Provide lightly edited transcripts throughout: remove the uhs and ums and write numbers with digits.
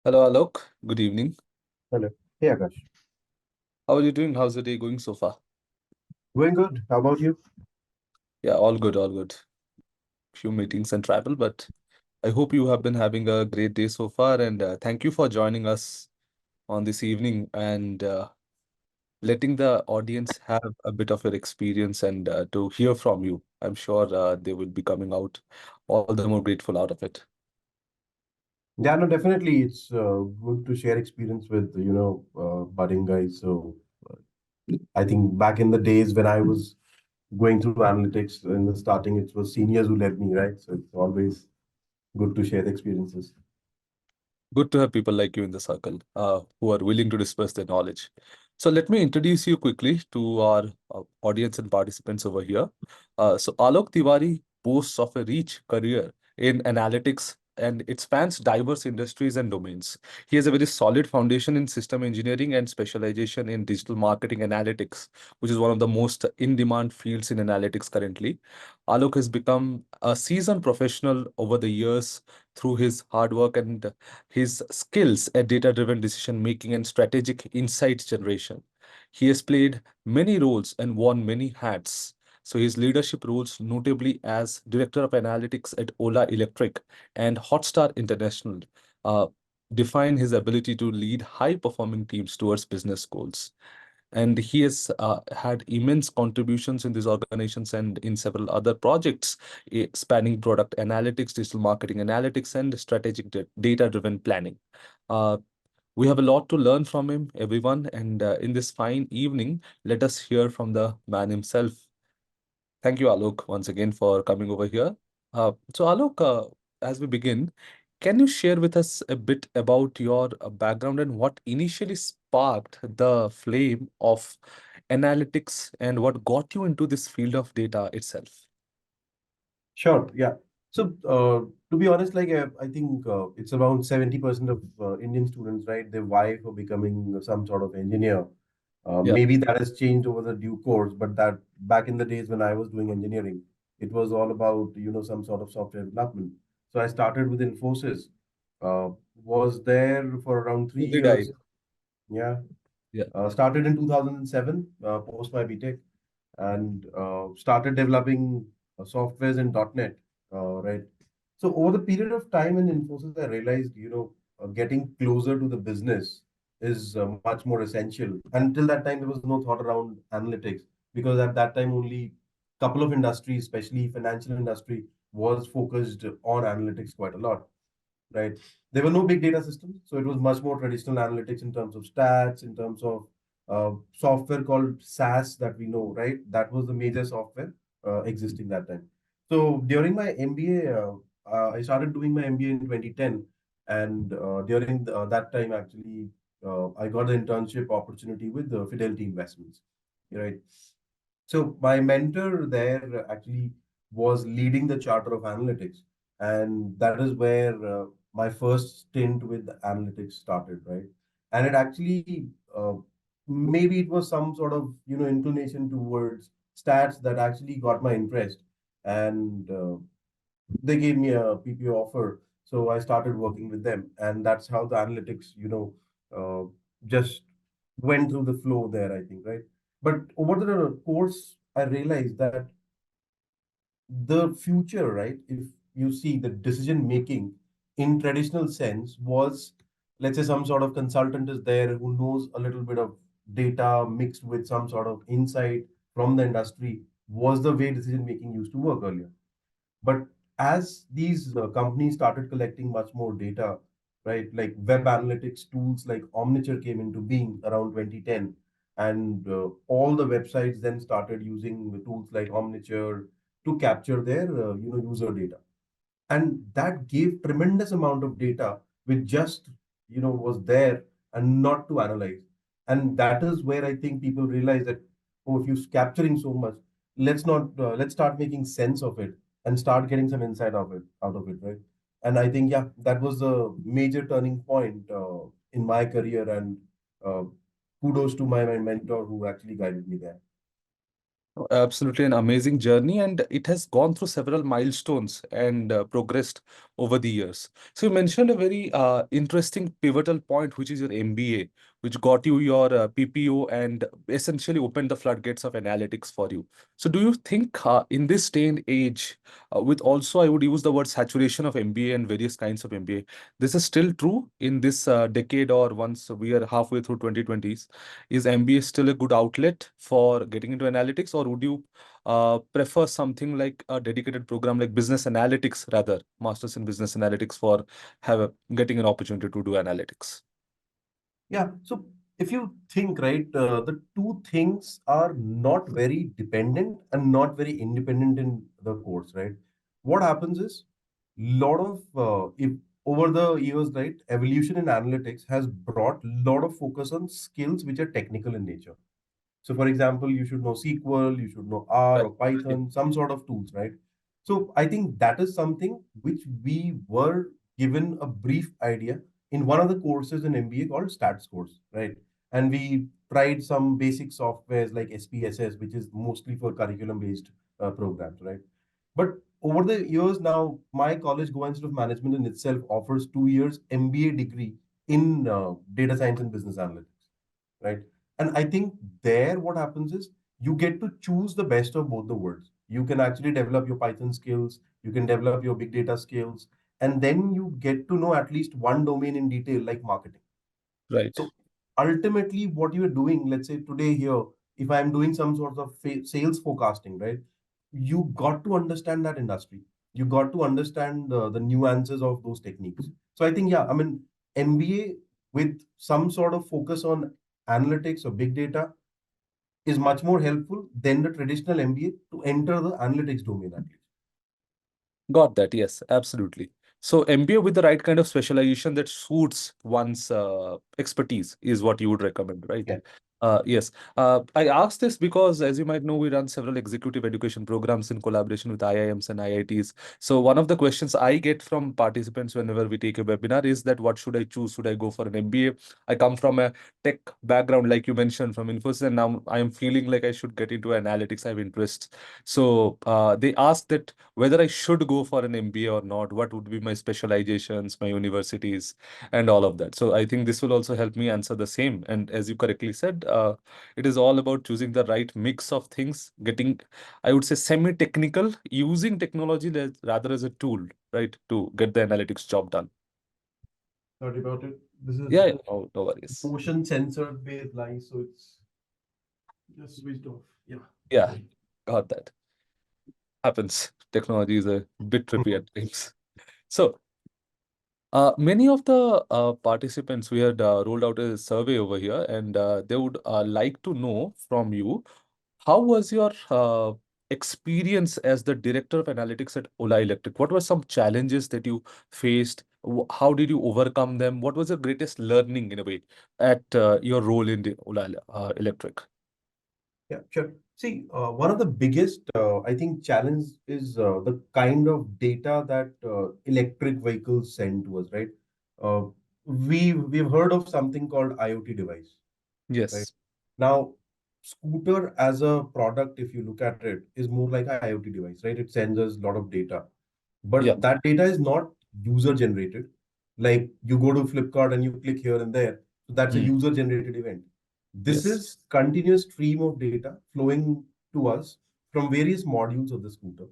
Hello, Alok. Good evening. Hello. Hey, Akash. How are you doing? How's the day going so far? Going good. How about you? Yeah, all good, all good. Few meetings and travel, but I hope you have been having a great day so far. And thank you for joining us on this evening and letting the audience have a bit of your experience and to hear from you. I'm sure they will be coming out all the more grateful out of it. Yeah, no, definitely. It's good to share experience with, budding guys. So I think back in the days when I was going through analytics in the starting, it was seniors who led me, right? So it's always good to share the experiences. Good to have people like you in the circle who are willing to disperse their knowledge. So let me introduce you quickly to our audience and participants over here. So Alok Tiwari boasts of a rich career in analytics and it spans diverse industries and domains. He has a very solid foundation in system engineering and specialization in digital marketing analytics, which is one of the most in-demand fields in analytics currently. Alok has become a seasoned professional over the years through his hard work and his skills at data driven decision making and strategic insight generation. He has played many roles and worn many hats. So, his leadership roles, notably as Director of Analytics at Ola Electric and Hotstar International, uh, define his ability to lead high performing teams towards business goals. And he has had immense contributions in these organizations and in several other projects spanning product analytics, digital marketing analytics, and strategic data driven planning. Uh, we have a lot to learn from him, everyone. And in this fine evening, let us hear from the man himself. Thank you, Alok, once again for coming over here. Alok, as we begin, can you share with us a bit about your background and what initially sparked the flame of analytics and what got you into this field of data itself? Sure. Yeah. So, to be honest, I think it's around 70% of Indian students, right? They vie for becoming some sort of engineer. Yeah, Maybe that has changed over the due course, but that back in the days when I was doing engineering, it was all about, some sort of software development. So I started with Infosys, was there for around three so did I. years. Yeah. Yeah, Started in 2007, post my BTech, and started developing softwares in .NET, right? So over the period of time in Infosys, I realized, getting closer to the business is much more essential. Until that time, there was no thought around analytics because at that time only couple of industries, especially financial industry, was focused on analytics quite a lot, right? There were no big data systems, so it was much more traditional analytics in terms of stats, in terms of software called SaaS that we know, right? That was the major software existing that time. So during my MBA, I started doing my MBA in 2010, and during that time, actually, I got an internship opportunity with Fidelity Investments, right? So my mentor there actually was leading the charter of analytics, and that is where my first stint with analytics started, right? And it actually maybe it was some sort of inclination towards stats that actually got my interest, and they gave me a PPO offer, so I started working with them, and that's how the analytics, just went through the flow there, I think, right? But over the course, I realized that the future, right? If you see the decision making in traditional sense was, let's say, some sort of consultant is there who knows a little bit of data mixed with some sort of insight from the industry, was the way decision making used to work earlier. But as these companies started collecting much more data, right, like web analytics tools like Omniture came into being around 2010, and all the websites then started using the tools like Omniture to capture their user data, and that gave tremendous amount of data which just was there and not to analyze. And that is where I think people realize that, oh, if you're capturing so much, let's start making sense of it and start getting some insight of it out of it, right? And I think, yeah, that was a major turning point in my career, and uh, kudos to my mentor who actually guided me there. Absolutely an amazing journey, and it has gone through several milestones and progressed over the years. So you mentioned a very interesting pivotal point, which is your MBA, which got you your PPO and essentially opened the floodgates of analytics for you. So do you think in this day and age, with also I would use the word saturation of MBA and various kinds of MBA, this is still true in this decade, or once we are halfway through 2020s? Is MBA still a good outlet for getting into analytics, or would you prefer something like a dedicated program like business analytics, rather, masters in business analytics for getting an opportunity to do analytics? Yeah. So if you think, right, the two things are not very dependent and not very independent in the course, right? What happens is lot of if over the years, right, evolution in analytics has brought lot of focus on skills which are technical in nature. So, for example, you should know SQL, you should know R Right. or Python, some sort of tools, right? So, I think that is something which we were given a brief idea in one of the courses in MBA called Stats course, right? And we tried some basic softwares like SPSS, which is mostly for curriculum-based programs, right? But over the years now, my college, Goa Institute of Management in itself offers 2 years MBA degree in data science and business analytics, right? And I think there what happens is you get to choose the best of both the worlds. You can actually develop your Python skills, you can develop your big data skills, and then you get to know at least one domain in detail, like marketing. Right. So ultimately, what you are doing, let's say today here, if I'm doing some sort of sales forecasting, right? You got to understand that industry. You got to understand the nuances of those techniques. So I think, yeah, I mean, MBA with some sort of focus on analytics or big data is much more helpful than the traditional MBA to enter the analytics domain at least. Got that. Yes, absolutely. So MBA with the right kind of specialization that suits one's expertise is what you would recommend, right? Yeah. Yes. I asked this because, as you might know, we run several executive education programs in collaboration with IIMs and IITs. So one of the questions I get from participants whenever we take a webinar is that what should I choose? Should I go for an MBA? I come from a tech background, like you mentioned, from Infosys, and now I am feeling like I should get into analytics. I have interests. So they ask that whether I should go for an MBA or not, what would be my specializations, my universities, and all of that. So I think this will also help me answer the same. And as you correctly said, it is all about choosing the right mix of things, getting, I would say, semi-technical, using technology rather as a tool, right, to get the analytics job done. Sorry about it. This Yeah, is yeah, no worries. motion sensor based line, so it's just switched off. Yeah. Yeah, got that. Happens. Technology is a bit trippy at times. So, many of the participants, we had rolled out a survey over here, and they would like to know from you, how was your experience as the director of analytics at Ola Electric? What were some challenges that you faced? How did you overcome them? What was the greatest learning, in a way, at your role in the Ola Electric? Yeah, sure. See, one of the biggest, I think, challenge is the kind of data that electric vehicles send to us, right? Uh, we've heard of something called IoT device, right? Yes. Now, scooter as a product, if you look at it, is more like a IoT device, right? It sends us a lot of data, Yeah. but that data is not user generated. Like you go to Flipkart and you click here and there, so that's a Mm. user generated event. This Yes. is continuous stream of data flowing to us from various modules of the scooter.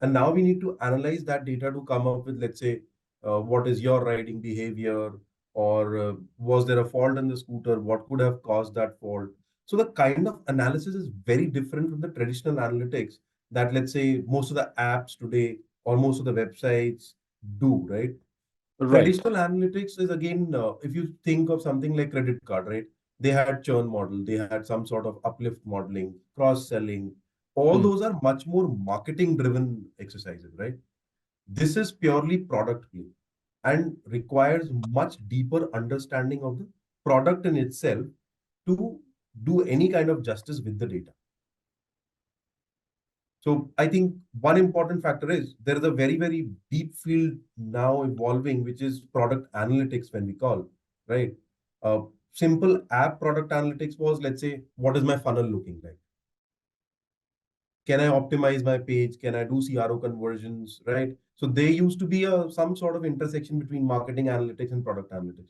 And now we need to analyze that data to come up with, let's say, what is your riding behavior, or was there a fault in the scooter? What could have caused that fault? So the kind of analysis is very different from the traditional analytics that, let's say, most of the apps today or most of the websites do, right? Right. Traditional analytics is again, if you think of something like credit card, right? They had churn model, they had some sort of uplift modeling, cross selling. All Mm. those are much more marketing driven exercises, right? This is purely product play and requires much deeper understanding of the product in itself to do any kind of justice with the data. So I think one important factor is there is a very, very deep field now evolving, which is product analytics when we call, right? Uh, Simple app product analytics was, let's say, what is my funnel looking like? Can I optimize my page? Can I do CRO conversions? Right. So there used to be some sort of intersection between marketing analytics and product analytics.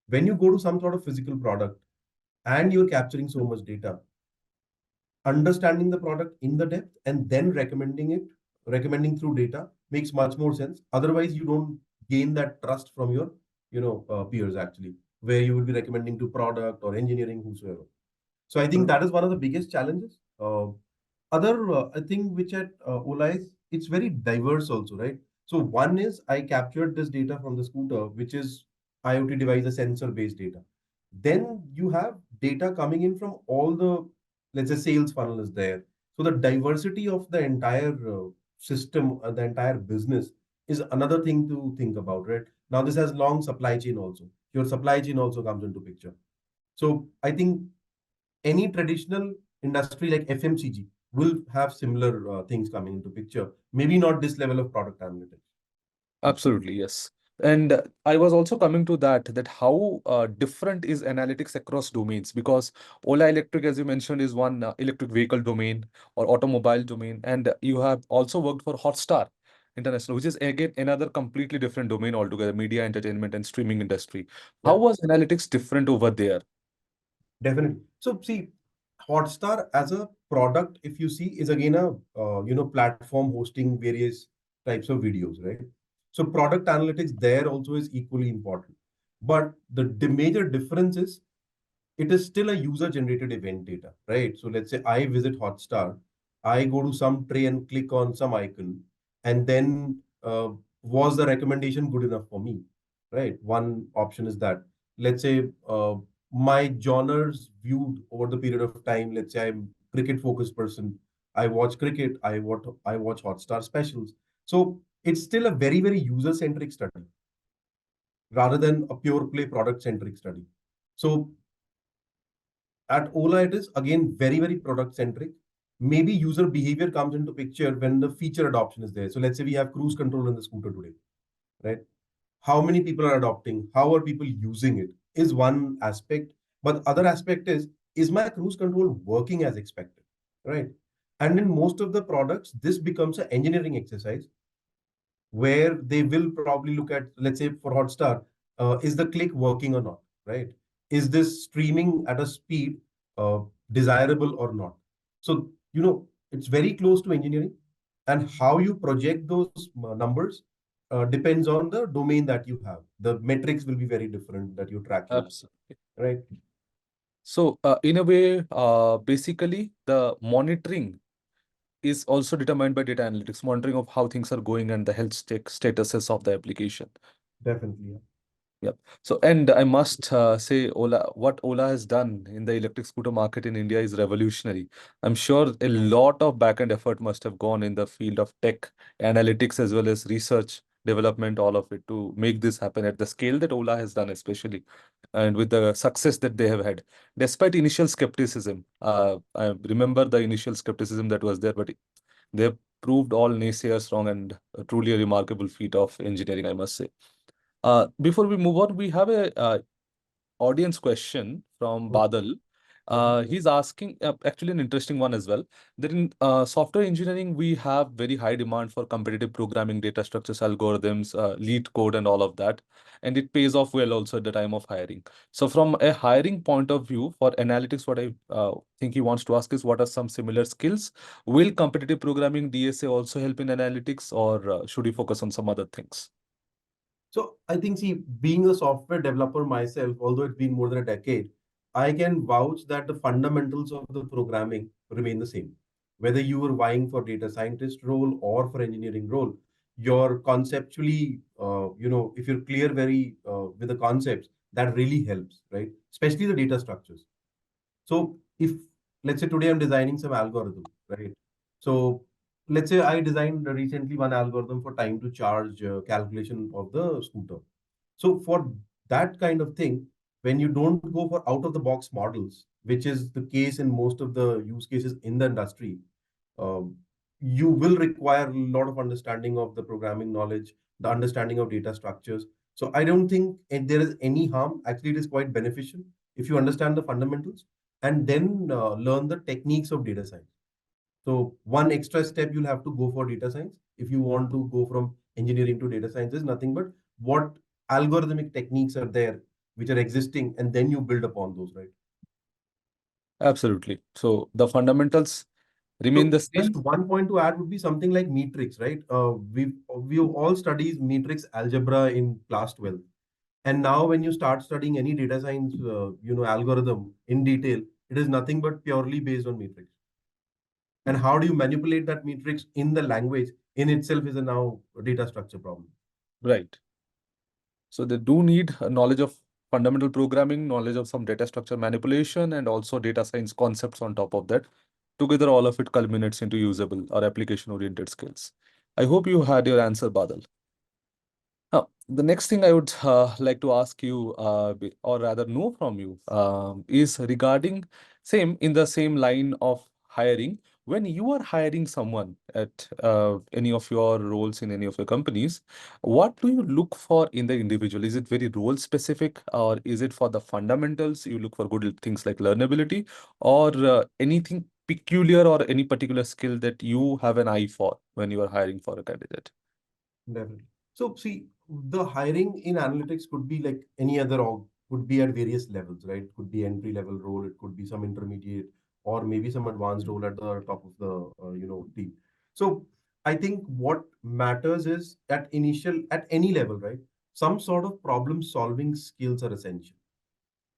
When you go to some sort of physical product and you're capturing so much data, understanding the product in the depth and then recommending through data makes much more sense. Otherwise, you don't gain that trust from your, peers actually, where you will be recommending to product or engineering, whosoever. So I think that is one of the biggest challenges. Other, I think, which at Ola is, it's very diverse also, right? So one is I captured this data from the scooter, which is IoT device, a sensor-based data. Then you have data coming in from all the, let's say, sales funnel is there. So the diversity of the entire system, the entire business is another thing to think about, right? Now this has long supply chain also. Your supply chain also comes into picture. So I think any traditional industry like FMCG will have similar things coming into picture. Maybe not this level of product analytics. Absolutely, yes. And I was also coming to that how different is analytics across domains, because Ola Electric, as you mentioned, is one electric vehicle domain or automobile domain, and you have also worked for Hotstar International, which is again another completely different domain altogether, media, entertainment, and streaming industry. How Yeah, was analytics different over there? definitely. So see, Hotstar as a product, if you see, is again a platform hosting various types of videos, right? So product analytics there also is equally important. But the major difference is it is still a user generated event data, right? So let's say I visit Hotstar, I go to some tray and click on some icon, and then was the recommendation good enough for me, right? One option is that. Let's say my genres viewed over the period of time. Let's say I'm cricket focused person. I watch cricket. I watch Hotstar specials. So it's still a very user centric study rather than a pure play product centric study. So at Ola, it is again very product centric. Maybe user behavior comes into picture when the feature adoption is there. So let's say we have cruise control in the scooter today, right? How many people are adopting? How are people using it? Is one aspect. But other aspect is my cruise control working as expected, right? And in most of the products, this becomes an engineering exercise where they will probably look at, let's say for Hotstar, is the click working or not, right? Is this streaming at a speed uh, desirable or not? So, it's very close to engineering, and how you project those numbers depends on the domain that you have. The metrics will be very different that you're tracking, Absolutely. right? So, in a way, basically, the monitoring is also determined by data analytics, monitoring of how things are going and the health statuses of the application. Definitely. Yeah. Yep. So, and I must say, what Ola has done in the electric scooter market in India is revolutionary. I'm sure a lot of back-end effort must have gone in the field of tech, analytics, as well as research, development, all of it to make this happen at the scale that Ola has done, especially, and with the success that they have had. Despite initial skepticism, I remember the initial skepticism that was there, but they proved all naysayers wrong, and truly a remarkable feat of engineering, I must say. Before we move on, we have a audience question from Mhm. Badal. He's asking actually an interesting one as well. That in software engineering, we have very high demand for competitive programming, data structures, algorithms, lead code, and all of that. And it pays off well also at the time of hiring. So, from a hiring point of view for analytics, what I think he wants to ask is what are some similar skills? Will competitive programming, DSA, also help in analytics, or should we focus on some other things? So I think, see, being a software developer myself, although it's been more than a decade, I can vouch that the fundamentals of the programming remain the same. Whether you were vying for data scientist role or for engineering role, you're conceptually, if you're clear very with the concepts, that really helps, right? Especially the data structures. So if, let's say today I'm designing some algorithm, right? So let's say I designed recently one algorithm for time to charge calculation of the scooter. So for that kind of thing, when you don't go for out of the box models, which is the case in most of the use cases in the industry, um, you will require a lot of understanding of the programming knowledge, the understanding of data structures. So I don't think there is any harm. Actually, it is quite beneficial if you understand the fundamentals and then learn the techniques of data science. So one extra step you'll have to go for data science. If you want to go from engineering to data science, is nothing but what algorithmic techniques are there which are existing, and then you build upon those, right? Absolutely. So the fundamentals remain So the just same. one point to add would be something like matrix, right? We all studied matrix algebra in class 12, and now when you start studying any data science, algorithm in detail, it is nothing but purely based on matrix. And how do you manipulate that matrix in the language in itself is a now data structure problem. Right. So they do need a knowledge of fundamental programming, knowledge of some data structure manipulation, and also data science concepts on top of that. Together, all of it culminates into usable or application-oriented skills. I hope you had your answer, Badal. The next thing I would like to ask you, or rather know from you, is regarding same in the same line of hiring. When you are hiring someone at any of your roles in any of your companies, what do you look for in the individual? Is it very role specific, or is it for the fundamentals? You look for good things like learnability, or anything peculiar or any particular skill that you have an eye for when you are hiring for a candidate? Definitely. So see, the hiring in analytics could be like any other org, could be at various levels, right? Could be entry level role, it could be some intermediate, or maybe some advanced role at the top of the team. So I think what matters is at any level, right? Some sort of problem solving skills are essential.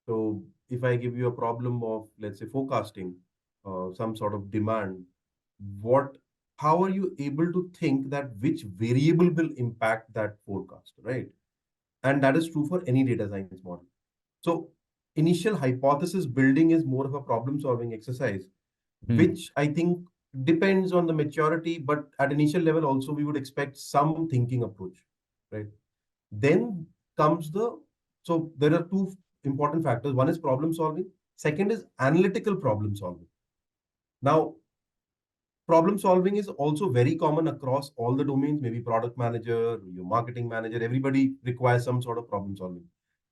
So if I give you a problem of, let's say, forecasting, some sort of demand, what, how are you able to think that which variable will impact that forecast, right? And that is true for any data science model. So initial hypothesis building is more of a problem solving exercise, Hmm. which I think depends on the maturity, but at initial level also we would expect some thinking approach, right? Then comes the, so there are two important factors. One is problem solving. Second is analytical problem solving. Now, problem solving is also very common across all the domains, maybe product manager, your marketing manager, everybody requires some sort of problem solving.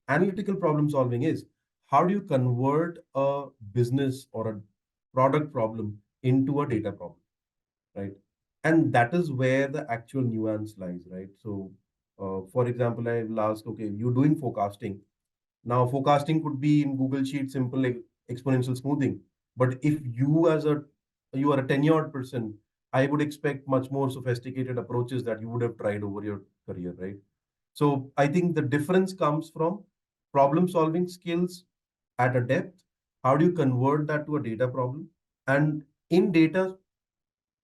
Analytical problem solving is how do you convert a business or a product problem into a data problem, right? And that is where the actual nuance lies, right? So, for example, I will ask, okay, you're doing forecasting. Now, forecasting could be in Google Sheet, simple like exponential smoothing. But if you are a tenured person, I would expect much more sophisticated approaches that you would have tried over your career, right? So I think the difference comes from problem solving skills at a depth. How do you convert that to a data problem? And in data,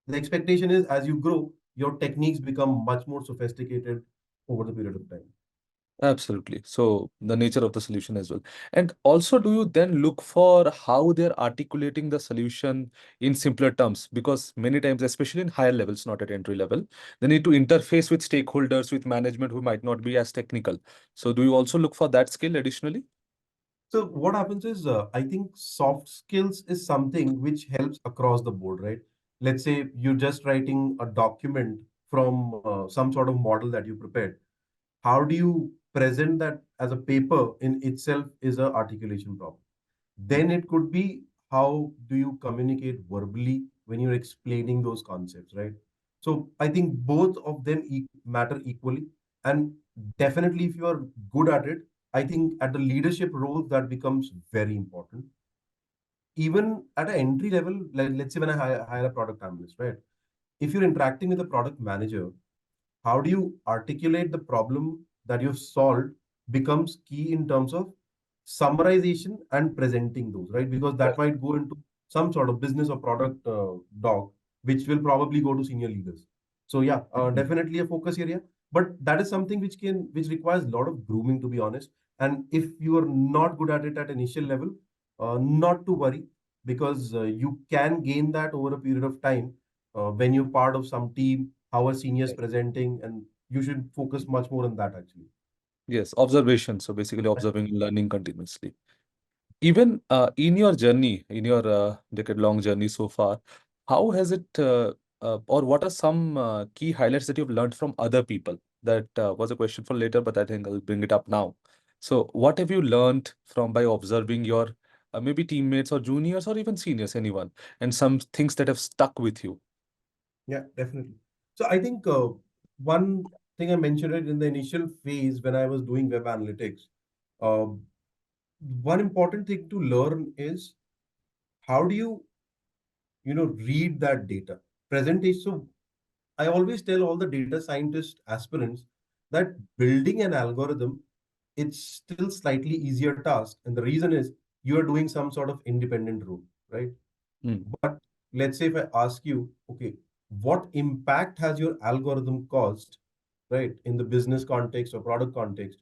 the expectation is as you grow, your techniques become much more sophisticated over the period of time. Absolutely. So the nature of the solution as well. And also, do you then look for how they're articulating the solution in simpler terms? Because many times, especially in higher levels, not at entry level, they need to interface with stakeholders, with management who might not be as technical. So do you also look for that skill additionally? So what happens is, I think soft skills is something which helps across the board, right? Let's say you're just writing a document from some sort of model that you prepared. How do you present that as a paper in itself is a articulation problem. Then it could be how do you communicate verbally when you're explaining those concepts, right? So I think both of them matter equally. And definitely, if you are good at it, I think at the leadership role, that becomes very important. Even at an entry level, let's say when I hire a product analyst, right? If you're interacting with a product manager, how do you articulate the problem that you've solved becomes key in terms of summarization and presenting those, right? Because that might go into some sort of business or product doc, which will probably go to senior leaders. So yeah, definitely a focus area, but that is something which requires a lot of grooming, to be honest. And if you are not good at it at initial level, not to worry, because you can gain that over a period of time when you're part of some team, how a senior is presenting, and you should focus much more on that actually. Yes, observation. So basically observing and learning continuously. Even in your journey, in your decade-long journey so far, how has it, or what are some key highlights that you've learned from other people? That was a question for later, but I think I'll bring it up now. So, what have you learned from by observing your maybe teammates or juniors or even seniors, anyone, and some things that have stuck with you. Yeah, definitely. So I think one thing I mentioned it in the initial phase when I was doing web analytics. Uh, One important thing to learn is how do you read that data presentation. So I always tell all the data scientist aspirants that building an algorithm, it's still slightly easier task, and the reason is you are doing some sort of independent role, right? Mm, But let's say if I ask you, okay, what impact has your algorithm caused, right, in the business context or product context,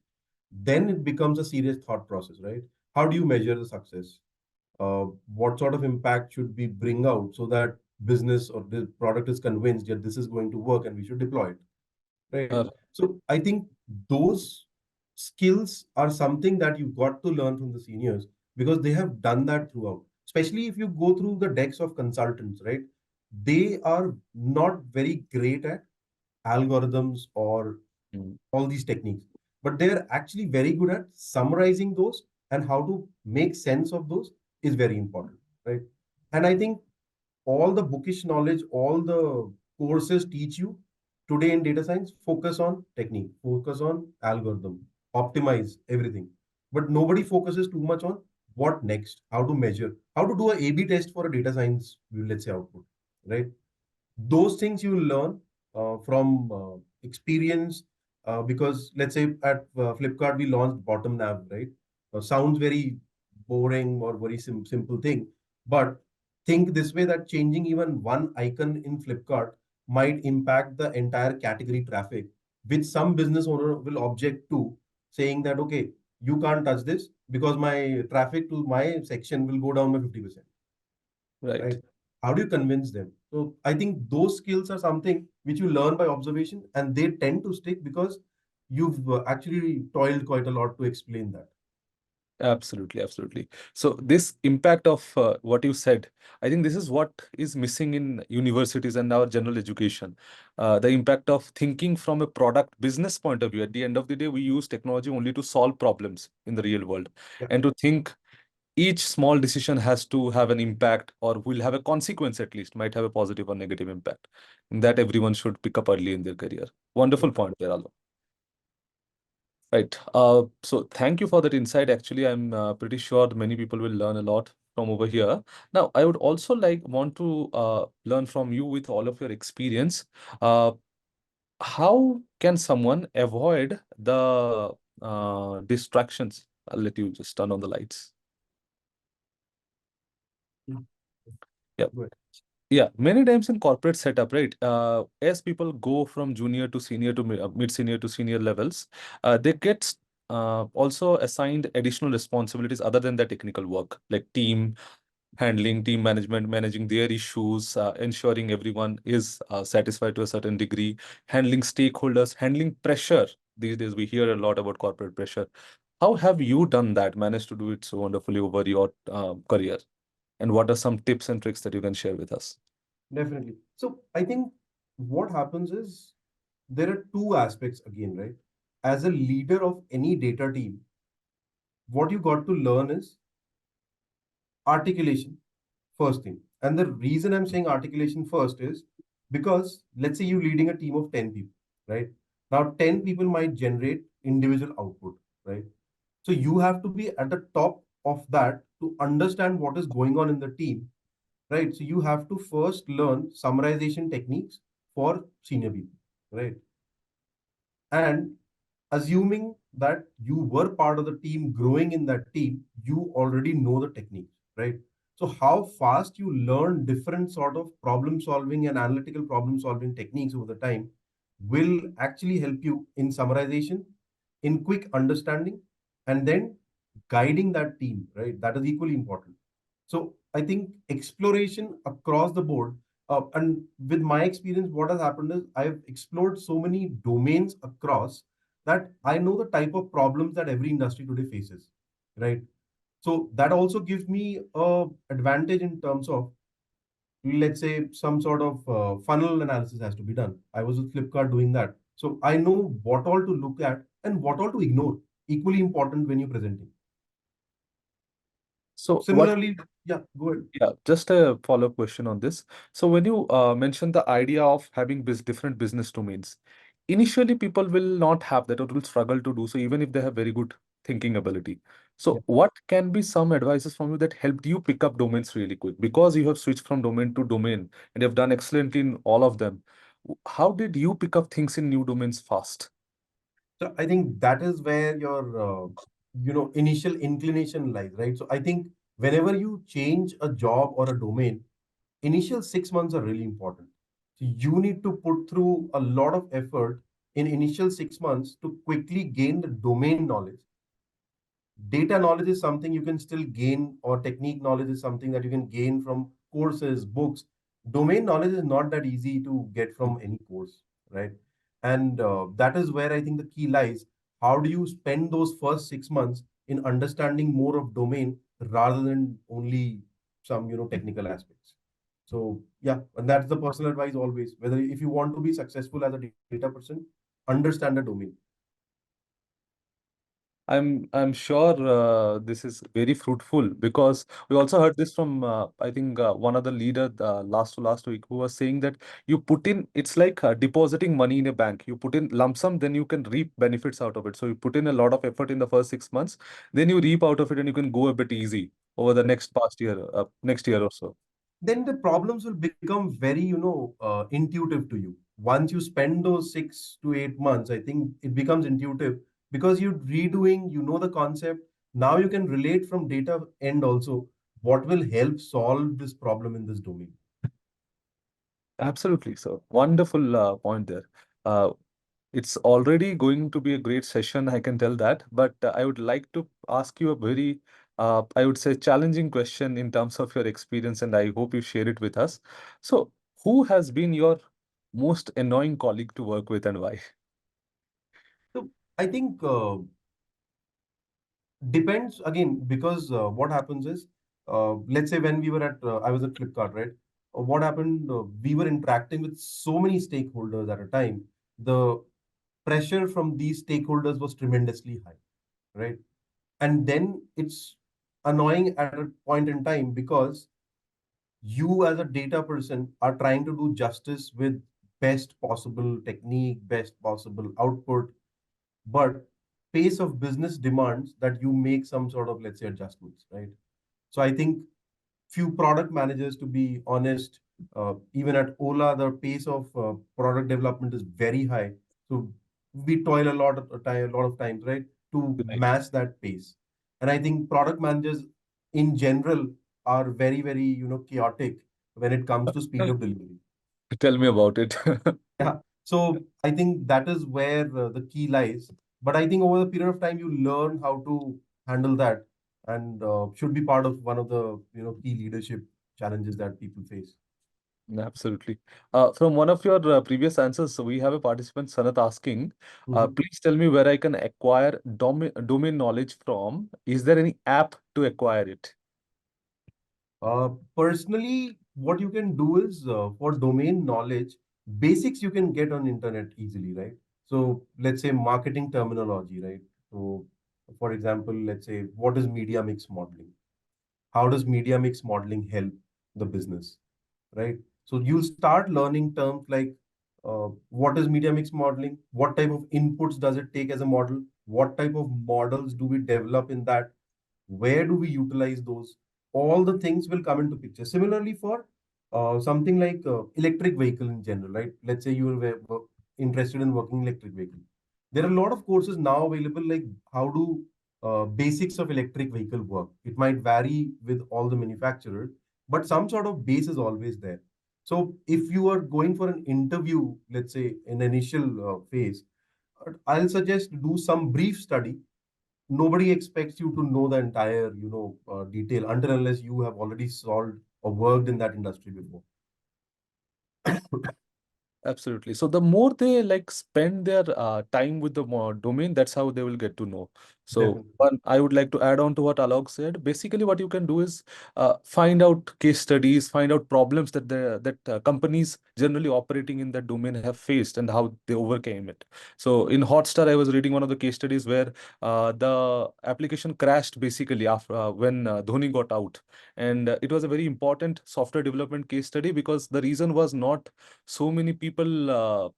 then it becomes a serious thought process, right? How do you measure the success? What sort of impact should we bring out so that business or the product is convinced that this is going to work and we should deploy it, right? uh, So I think those skills are something that you got to learn from the seniors because they have done that throughout. Especially if you go through the decks of consultants, right? They are not very great at algorithms or mm, all these techniques, but they're actually very good at summarizing those, and how to make sense of those is very important, right? And I think all the bookish knowledge, all the courses teach you today in data science focus on technique, focus on algorithm, optimize everything. But nobody focuses too much on what next, how to measure, how to do a A/B test for a data science, let's say, output, right? Those things you will learn from experience, because let's say at Flipkart we launched bottom nav, right? Sounds very boring or very simple thing, but think this way, that changing even one icon in Flipkart might impact the entire category traffic, which some business owner will object to, saying that okay, you can't touch this because my traffic to my section will go down by 50%, right. right? How do you convince them? So I think those skills are something which you learn by observation, and they tend to stick because you've actually toiled quite a lot to explain that. Absolutely, absolutely. So this impact of what you said, I think this is what is missing in universities and our general education. The impact of thinking from a product business point of view. At the end of the day, we use technology only to solve problems in the real world, Yeah, and to think each small decision has to have an impact or will have a consequence, at least might have a positive or negative impact. And that everyone should pick up early in their career. yeah, Wonderful point there, Alok. Right. So thank you for that insight. Actually, I'm pretty sure many people will learn a lot from over here. Now, I would also want to learn from you with all of your experience. Uh, how can someone avoid the distractions? I'll let you just turn on the lights. mm, Yeah. good. Yeah, many times in corporate setup, right? As people go from junior to senior to mid-senior to senior levels, they get also assigned additional responsibilities other than the technical work, like team handling, team management, managing their issues, ensuring everyone is satisfied to a certain degree, handling stakeholders, handling pressure. These days, we hear a lot about corporate pressure. How have you done that, managed to do it so wonderfully over your career? And what are some tips and tricks that you can share with us? Definitely. So I think what happens is there are two aspects again, right? As a leader of any data team, what you got to learn is articulation, first thing. And the reason I'm saying articulation first is because let's say you're leading a team of 10 people, right? Now, 10 people might generate individual output, right? So you have to be at the top of that to understand what is going on in the team, right? So you have to first learn summarization techniques for senior people, right? And assuming that you were part of the team growing in that team, you already know the techniques, right? So how fast you learn different sort of problem solving and analytical problem solving techniques over the time will actually help you in summarization, in quick understanding, and then guiding that team, right? That is equally important. So I think exploration across the board, and with my experience, what has happened is I've explored so many domains across that I know the type of problems that every industry today faces, right? So that also gives me a advantage in terms of, let's say, some sort of funnel analysis has to be done. I was with Flipkart doing that, so I know what all to look at and what all to ignore. Equally important when you're presenting. So what Similarly, yeah, go ahead. Yeah, just a follow-up question on this. So when you mentioned the idea of having different business domains, initially people will not have that or will struggle to do so, even if they have very good thinking ability. Yeah. So what can be some advices from you that helped you pick up domains really quick? Because you have switched from domain to domain and you have done excellently in all of them. How did you pick up things in new domains fast? So I think that is where your initial inclination lies, right? So I think whenever you change a job or a domain, initial 6 months are really important. So you need to put through a lot of effort in initial 6 months to quickly gain the domain knowledge. Data knowledge is something you can still gain, or technique knowledge is something that you can gain from courses, books. Domain knowledge is not that easy to get from any course, right? And that is where I think the key lies. How do you spend those first 6 months in understanding more of domain rather than only some technical aspects? So yeah, and that's the personal advice always, whether if you want to be successful as a data person, understand the domain. I'm sure this is very fruitful because we also heard this from I think one of the leader last week who was saying that you put in, it's like depositing money in a bank. You put in lump sum, then you can reap benefits out of it. So you put in a lot of effort in the first 6 months, then you reap out of it and you can go a bit easy over the next year or so. Then the problems will become very intuitive to you once you spend those 6 to 8 months. I think it becomes intuitive because you're redoing, the concept. Now you can relate from data end also what will help solve this problem in this domain. Absolutely. So wonderful point there. Uh, It's already going to be a great session, I can tell that. But I would like to ask you a very, I would say, challenging question in terms of your experience, and I hope you share it with us. So, who has been your most annoying colleague to work with and why? So I think depends again, because what happens is, let's say when we were at I was at Flipkart, right? What happened, we were interacting with so many stakeholders at a time. The pressure from these stakeholders was tremendously high, right? And then it's annoying at a point in time because you as a data person are trying to do justice with best possible technique, best possible output, but pace of business demands that you make some sort of, let's say, adjustments, right? So I think few product managers, to be honest, even at Ola, the pace of product development is very high. So we toil a lot of times, right, to Right. match that pace. And I think product managers in general are very, very, chaotic when it comes to speed of delivery. Tell me about it. Yeah. So I think that is where the key lies. But I think over the period of time, you learn how to handle that, and should be part of one of the key leadership challenges that people face. Absolutely. From one of your previous answers, so we have a participant, Sanat, asking, Mhm. please tell me where I can acquire domain knowledge from. Is there any app to acquire it? Personally, what you can do is, for domain knowledge, basics you can get on internet easily, right? So let's say marketing terminology, right? So for example, let's say what is media mix modeling? How does media mix modeling help the business, right? So you'll start learning terms like, what is media mix modeling? What type of inputs does it take as a model? What type of models do we develop in that? Where do we utilize those? All the things will come into picture. Similarly, for something like electric vehicle in general, right? Let's say you are interested in working electric vehicle. There are a lot of courses now available, like how do basics of electric vehicle work. It might vary with all the manufacturers, but some sort of base is always there. So if you are going for an interview, let's say in initial phase, I'll suggest do some brief study. Nobody expects you to know the entire detail until unless you have already solved or worked in that industry before. Absolutely. So the more they like spend their time with the domain, that's how they will get to know. So Definitely. one, I would like to add on to what Alok said. Basically, what you can do is find out case studies, find out problems that companies generally operating in that domain have faced and how they overcame it. So in Hotstar, I was reading one of the case studies where the application crashed basically after when Dhoni got out, and it was a very important software development case study because the reason was not so many people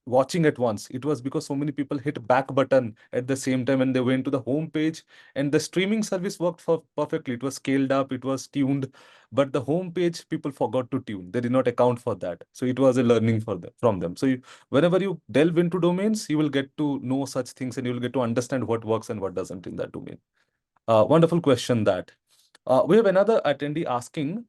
watching at once. It was because so many people hit back button at the same time and they went to the home page, and the streaming service worked for perfectly. It was scaled up, it was tuned, but the home page people forgot to tune. They did not account for that. So it was a learning for them from them. So whenever you delve into domains, you will get to know such things and you will get to understand what works and what doesn't in that domain. Wonderful question that. We have another attendee asking,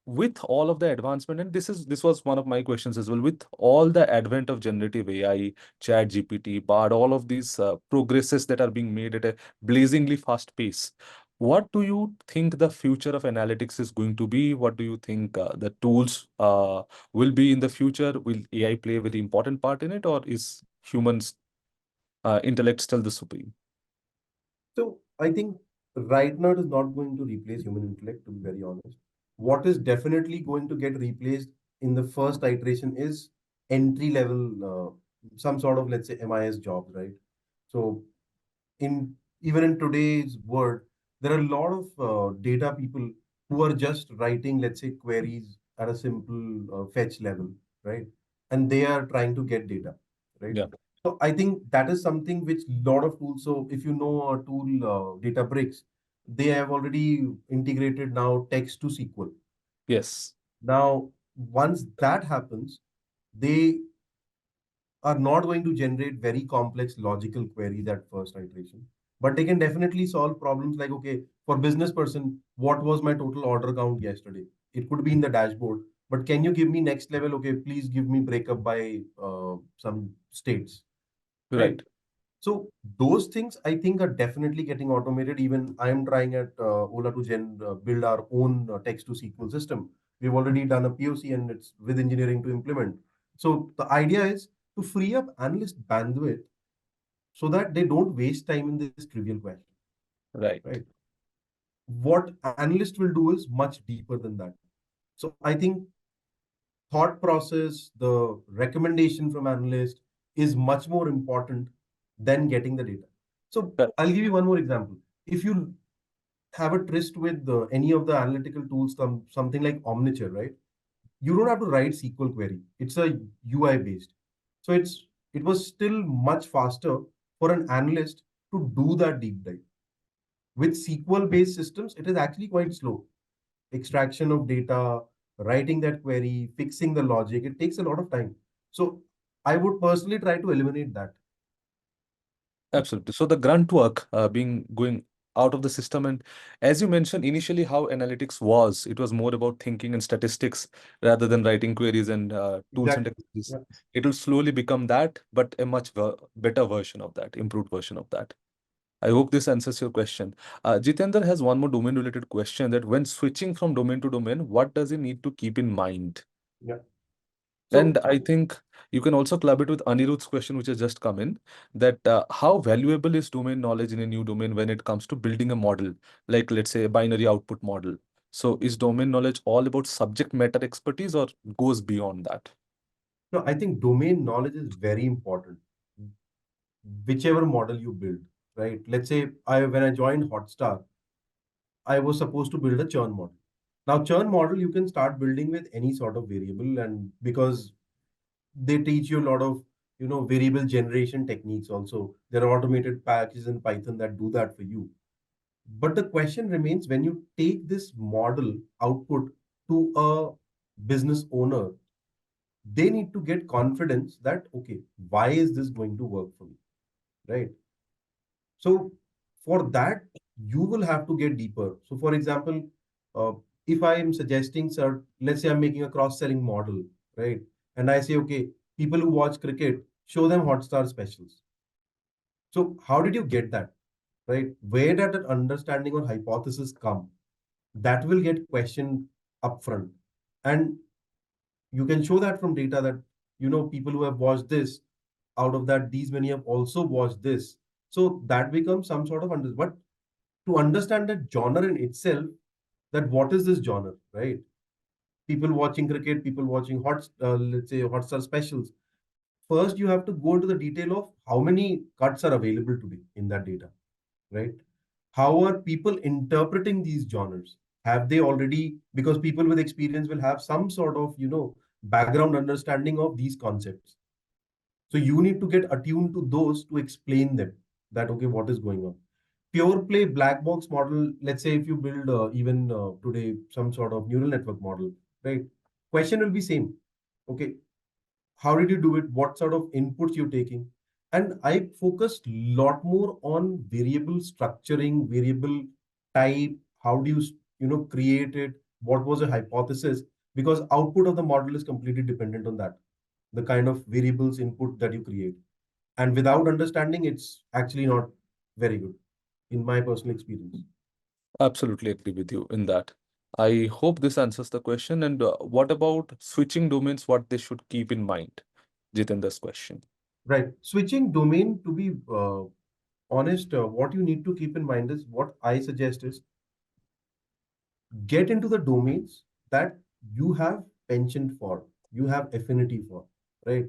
with all of the advancement, and this was one of my questions as well, with all the advent of generative AI, Chat GPT, Bard, all of these progresses that are being made at a blazingly fast pace. What do you think the future of analytics is going to be? What do you think the tools will be in the future? Will AI play a very important part in it, or is humans' intellect still the supreme? So I think right now it is not going to replace human intellect, to be very honest. What is definitely going to get replaced in the first iteration is entry level, some sort of, let's say, MIS jobs, right? So in even in today's world, there are a lot of data people who are just writing, let's say, queries at a simple fetch level, right? And they are trying to get data, right? Yeah. So I think that is something which lot of tools. So if you know a tool, Databricks, they have already integrated now text to SQL. Yes. Now, once that happens, they are not going to generate very complex logical queries at first iteration, but they can definitely solve problems like, okay, for business person, what was my total order count yesterday? It could be in the dashboard, but can you give me next level? Okay, please give me breakup by some states, right? Right. So those things I think are definitely getting automated. Even I'm trying at Ola to build our own text to SQL system. We've already done a POC and it's with engineering to implement. So the idea is to free up analyst bandwidth so that they don't waste time in this trivial question, right? Right. What analyst will do is much deeper than that. So I think thought process, the recommendation from analyst is much more important than getting the data. So Correct. I'll give you one more example. If you have a tryst with any of the analytical tools, something like Omniture, right? You don't have to write SQL query. It's a UI based. So it was still much faster for an analyst to do that deep dive. With SQL based systems, it is actually quite slow. Extraction of data, writing that query, fixing the logic, it takes a lot of time. So I would personally try to eliminate that. Absolutely. So the grunt work being going out of the system, and as you mentioned initially, how analytics was, it was more about thinking and statistics rather than writing queries and tools and Exactly. technologies. Yeah. It will slowly become that, but a much better version of that, improved version of that. I hope this answers your question. Jitendra has one more domain-related question, that when switching from domain to domain, what does he need to keep in mind? Yeah. And So I think you can also club it with Anirudh's question, which has just come in, that how valuable is domain knowledge in a new domain when it comes to building a model, like let's say a binary output model. So is domain knowledge all about subject matter expertise or goes beyond that? no, I think domain knowledge is very important. Whichever model you build, right? Let's say I when I joined Hotstar, I was supposed to build a churn model. Now, churn model you can start building with any sort of variable, and because they teach you a lot of variable generation techniques also. There are automated packages in Python that do that for you. But the question remains, when you take this model output to a business owner, they need to get confidence that, okay, why is this going to work for me, right? So for that, you will have to get deeper. So for example, uh, if I am suggesting, sir, let's say I'm making a cross-selling model, right? And I say, okay, people who watch cricket, show them Hotstar specials. So how did you get that, right? Where did that understanding or hypothesis come? That will get questioned upfront. And you can show that from data that, people who have watched this, out of that, these many have also watched this. So that becomes some sort of under. But to understand that genre in itself, that what is this genre, right? People watching cricket, people watching let's say Hotstar specials. First, you have to go into the detail of how many cuts are available today in that data, right? How are people interpreting these genres? Have they already, because people with experience will have some sort of, background understanding of these concepts. So you need to get attuned to those to explain them that, okay, what is going on. Pure play black box model, let's say if you build even today some sort of neural network model, right? Question will be same. Okay, how did you do it? What sort of inputs you're taking? And I focused a lot more on variable structuring, variable type. How do you, create it? What was a hypothesis? Because output of the model is completely dependent on that, the kind of variables input that you create. And without understanding, it's actually not very good, in my personal experience. Absolutely agree with you in that. I hope this answers the question. And what about switching domains, what they should keep in mind? Jitendra's question. Right. Switching domain, to be honest, what you need to keep in mind is what I suggest is get into the domains that you have penchant for, you have affinity for, right?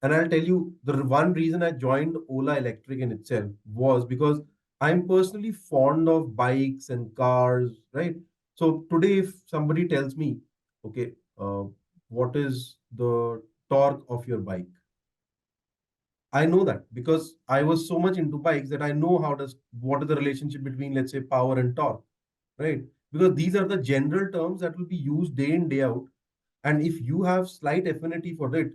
And I'll tell you the one reason I joined Ola Electric in itself was because I'm personally fond of bikes and cars, right? So today, if somebody tells me, okay, what is the torque of your bike? I know that because I was so much into bikes that I know what is the relationship between, let's say, power and torque, right? Because these are the general terms that will be used day in, day out. And if you have slight affinity for it,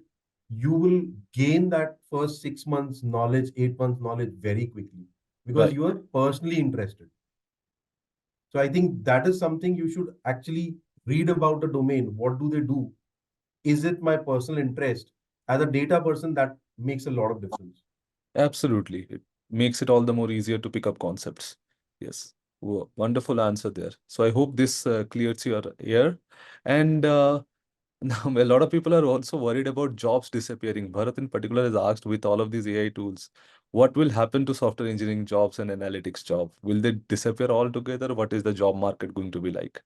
you will gain that first 6 months knowledge, 8 months knowledge very quickly because Right. you are personally interested. So I think that is something you should actually read about the domain. What do they do? Is it my personal interest? As a data person, that makes a lot of difference. Absolutely. It makes it all the more easier to pick up concepts. Yes. Wonderful answer there. So I hope this clears your air. And now a lot of people are also worried about jobs disappearing. Bharat in particular is asked with all of these AI tools, what will happen to software engineering jobs and analytics job? Will they disappear altogether? What is the job market going to be like?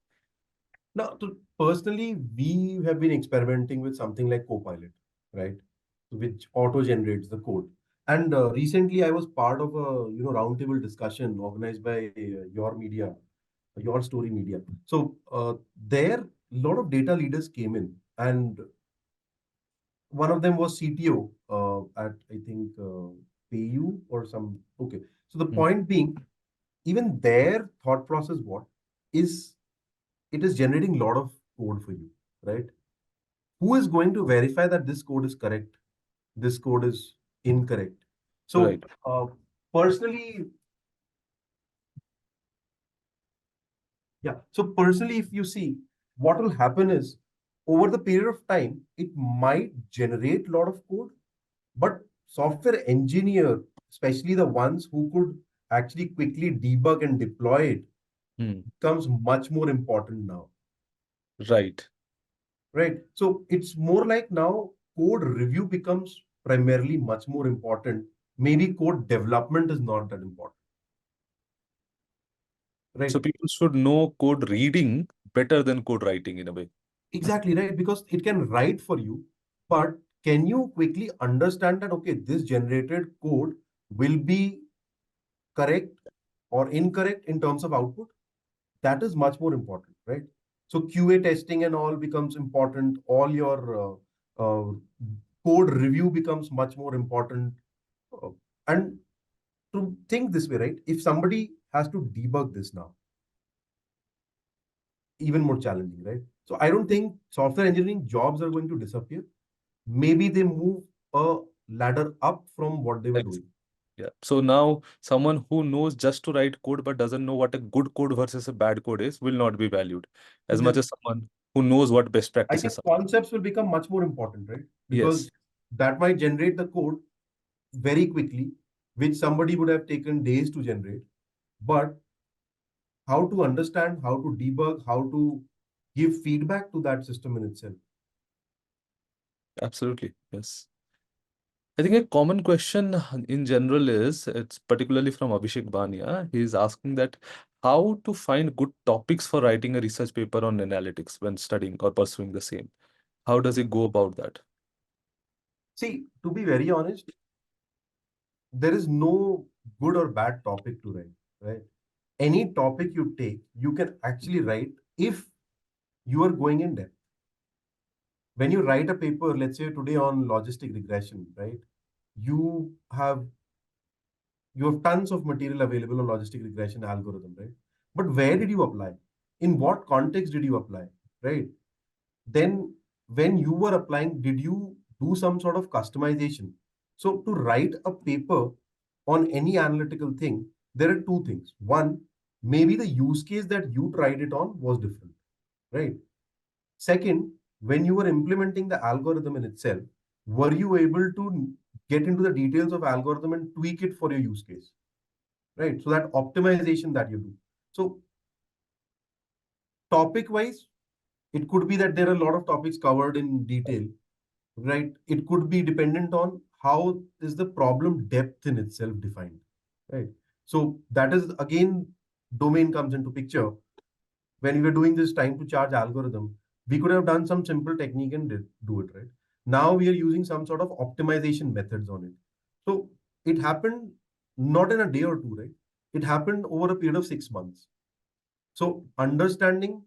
Now, personally, we have been experimenting with something like Copilot, right? Which auto generates the code. And recently, I was part of a roundtable discussion organized by your media, your story media. So there, a lot of data leaders came in, and one of them was CTO at I think PayU or some. Okay, so the Hmm. point being, even their thought process, what is it is generating a lot of code for you, right? Who is going to verify that this code is correct, this code is incorrect? So, Right. personally, yeah. So, personally, if you see what will happen is over the period of time, it might generate a lot of code, but software engineer, especially the ones who could actually quickly debug and deploy it, Hmm. becomes much more important now. Right. Right. So it's more like now code review becomes primarily much more important. Maybe code development is not that important. So Right. people should know code reading better than code writing in a way. Exactly. Right. Because it can write for you, but can you quickly understand that, okay, this generated code will be correct or incorrect in terms of output? That is much more important. Right. So QA testing and all becomes important. All your code review becomes much more important. Uh, and to think this way, right? If somebody has to debug this now, even more challenging, right? So I don't think software engineering jobs are going to disappear. Maybe they move a ladder up from what they were Ex- doing. Yeah. So now someone who knows just to write code but doesn't know what a good code versus a bad code is will not be valued as much Exactly. as someone who knows what best I think practices are. concepts will become much more important, right? Yes, Because that might generate the code very quickly, which somebody would have taken days to generate. But how to understand, how to debug, how to give feedback to that system in itself. absolutely. Yes. I think a common question in general is, it's particularly from Abhishek Bania. He's asking that how to find good topics for writing a research paper on analytics when studying or pursuing the same. How does he go about that? See, to be very honest, there is no good or bad topic to write, right? Any topic you take, you can actually write if you are going in depth. When you write a paper, let's say today on logistic regression, right? You have you have tons of material available on logistic regression algorithm, right? But where did you apply? In what context did you apply, right? Then when you were applying, did you do some sort of customization? So to write a paper on any analytical thing, there are two things. One, maybe the use case that you tried it on was different, right? Second, when you were implementing the algorithm in itself, were you able to get into the details of algorithm and tweak it for your use case, right? So that optimization that you do. So topic wise, it could be that there are a lot of topics covered in detail, right? It could be dependent on how is the problem depth in itself defined, right? So that is again, domain comes into picture. When we were doing this time to charge algorithm, we could have done some simple technique and do it, right? Now we are using some sort of optimization methods on it. So it happened not in a day or two, right? It happened over a period of 6 months. So understanding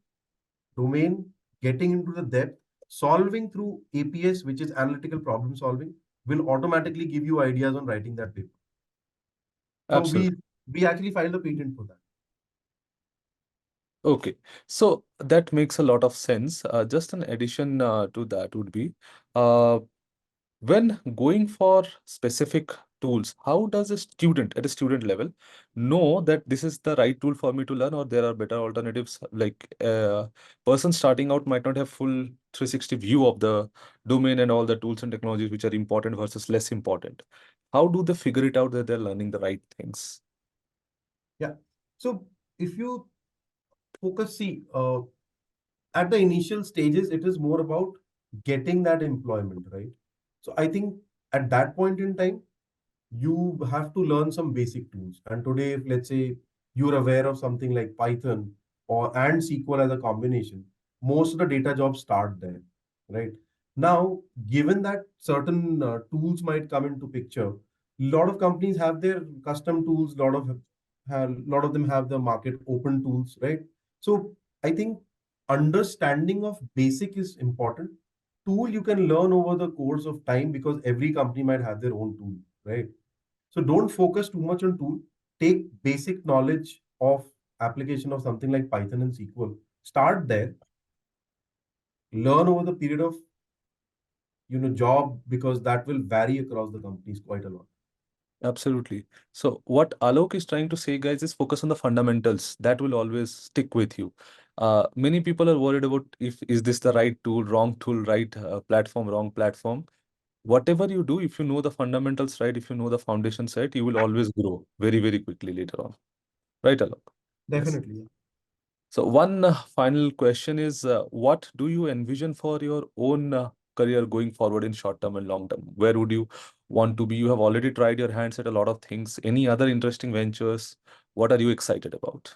domain, getting into the depth, solving through APS, which is analytical problem solving, will automatically give you ideas on writing that paper. So Absolutely. we actually filed a patent for that. Okay, so that makes a lot of sense. Just an addition to that would be, uh, when going for specific tools, how does a student at a student level know that this is the right tool for me to learn, or there are better alternatives? Like a person starting out might not have full 360 view of the domain and all the tools and technologies which are important versus less important. How do they figure it out that they're learning the right things? Yeah. So if you focus, see, at the initial stages, it is more about getting that employment, right? So I think at that point in time, you have to learn some basic tools. And today, if let's say you're aware of something like Python or and SQL as a combination, most of the data jobs start there, right? Now, given that certain tools might come into picture, a lot of companies have their custom tools. Lot of them have the market open tools, right? So I think understanding of basic is important. Tool you can learn over the course of time because every company might have their own tool, right? So don't focus too much on tool. Take basic knowledge of application of something like Python and SQL. Start there. Learn over the period of job because that will vary across the companies quite a lot. Absolutely. So what Alok is trying to say, guys, is focus on the fundamentals. That will always stick with you. Many people are worried about if is this the right tool, right platform, wrong platform. Whatever you do, if you know the fundamentals right, if you know the foundations right, you will always grow very, very quickly later on. Right, Alok? Yes. Definitely. Yeah. So one final question is, what do you envision for your own career going forward in short term and long term? Where would you want to be? You have already tried your hands at a lot of things. Any other interesting ventures? What are you excited about?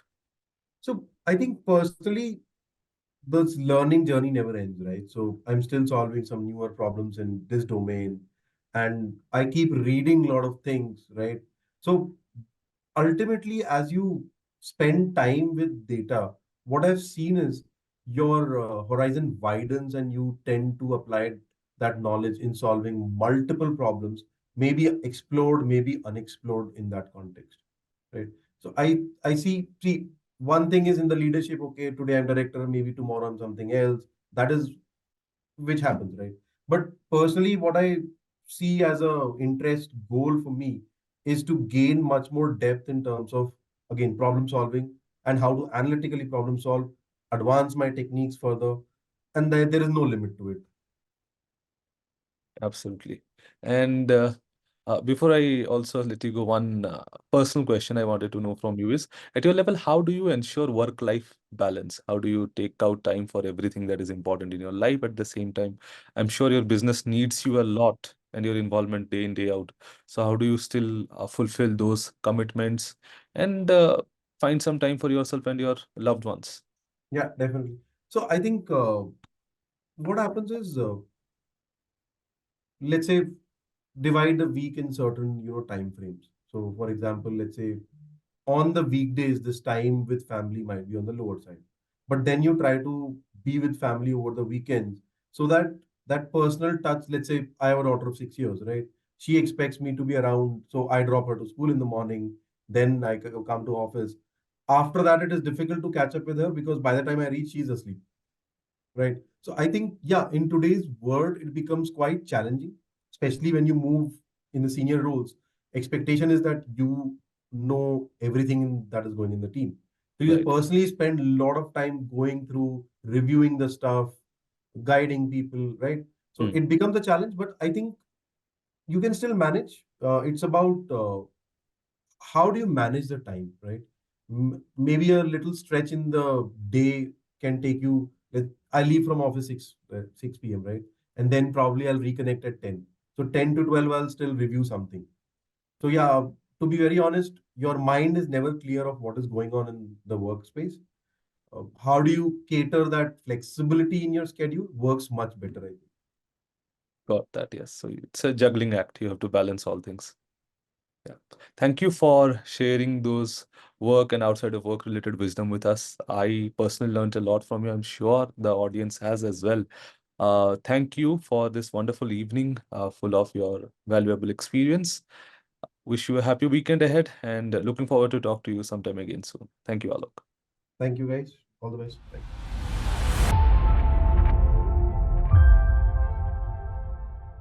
So I think personally, this learning journey never ends, right? So I'm still solving some newer problems in this domain, and I keep reading a lot of things, right? So ultimately, as you spend time with data, what I've seen is your horizon widens and you tend to apply that knowledge in solving multiple problems, maybe explored, maybe unexplored in that context, right? So I see one thing is in the leadership. Okay, today I'm director, maybe tomorrow I'm something else. That is which happens, right? But personally, what I see as a interest goal for me is to gain much more depth in terms of again problem solving and how to analytically problem solve, advance my techniques further, and there is no limit to it. Absolutely. And before I also let you go, one personal question I wanted to know from you is, at your level, how do you ensure work-life balance? How do you take out time for everything that is important in your life at the same time? I'm sure your business needs you a lot. and your involvement day in, day out. So how do you still fulfill those commitments and find some time for yourself and your loved ones? Yeah, definitely. So I think what happens is, let's say, divide the week in certain, time frames. So, for example, let's say on the weekdays, this time with family might be on the lower side, but then you try to be with family over the weekends, so that that personal touch. Let's say I have a daughter of 6 years, right? She expects me to be around, so I drop her to school in the morning, then I come to office. After that, it is difficult to catch up with her because by the time I reach, she's asleep. Right. So I think, yeah, in today's world, it becomes quite challenging, especially when you move in the senior roles. Expectation is that you know everything that is going in the team. So you Right. personally spend a lot of time going through, reviewing the stuff, guiding people, right? So Hmm. it becomes a challenge, but I think you can still manage. It's about how do you manage the time, right? Maybe a little stretch in the day can take you. I leave from office 6 p.m., right? And then probably I'll reconnect at 10. So 10 to 12, I'll still review something. So yeah, to be very honest, your mind is never clear of what is going on in the workspace. How do you cater that flexibility in your schedule works much better, I think. Got that. Yes. So it's a juggling act. You have to balance all things. Yeah. Thank you for sharing those work and outside of work related wisdom with us. I personally learned a lot from you. I'm sure the audience has as well. Thank you for this wonderful evening full of your valuable experience. Wish you a happy weekend ahead and looking forward to talk to you sometime again soon. Thank you, Alok. Thank you, guys. All the best. Thank you.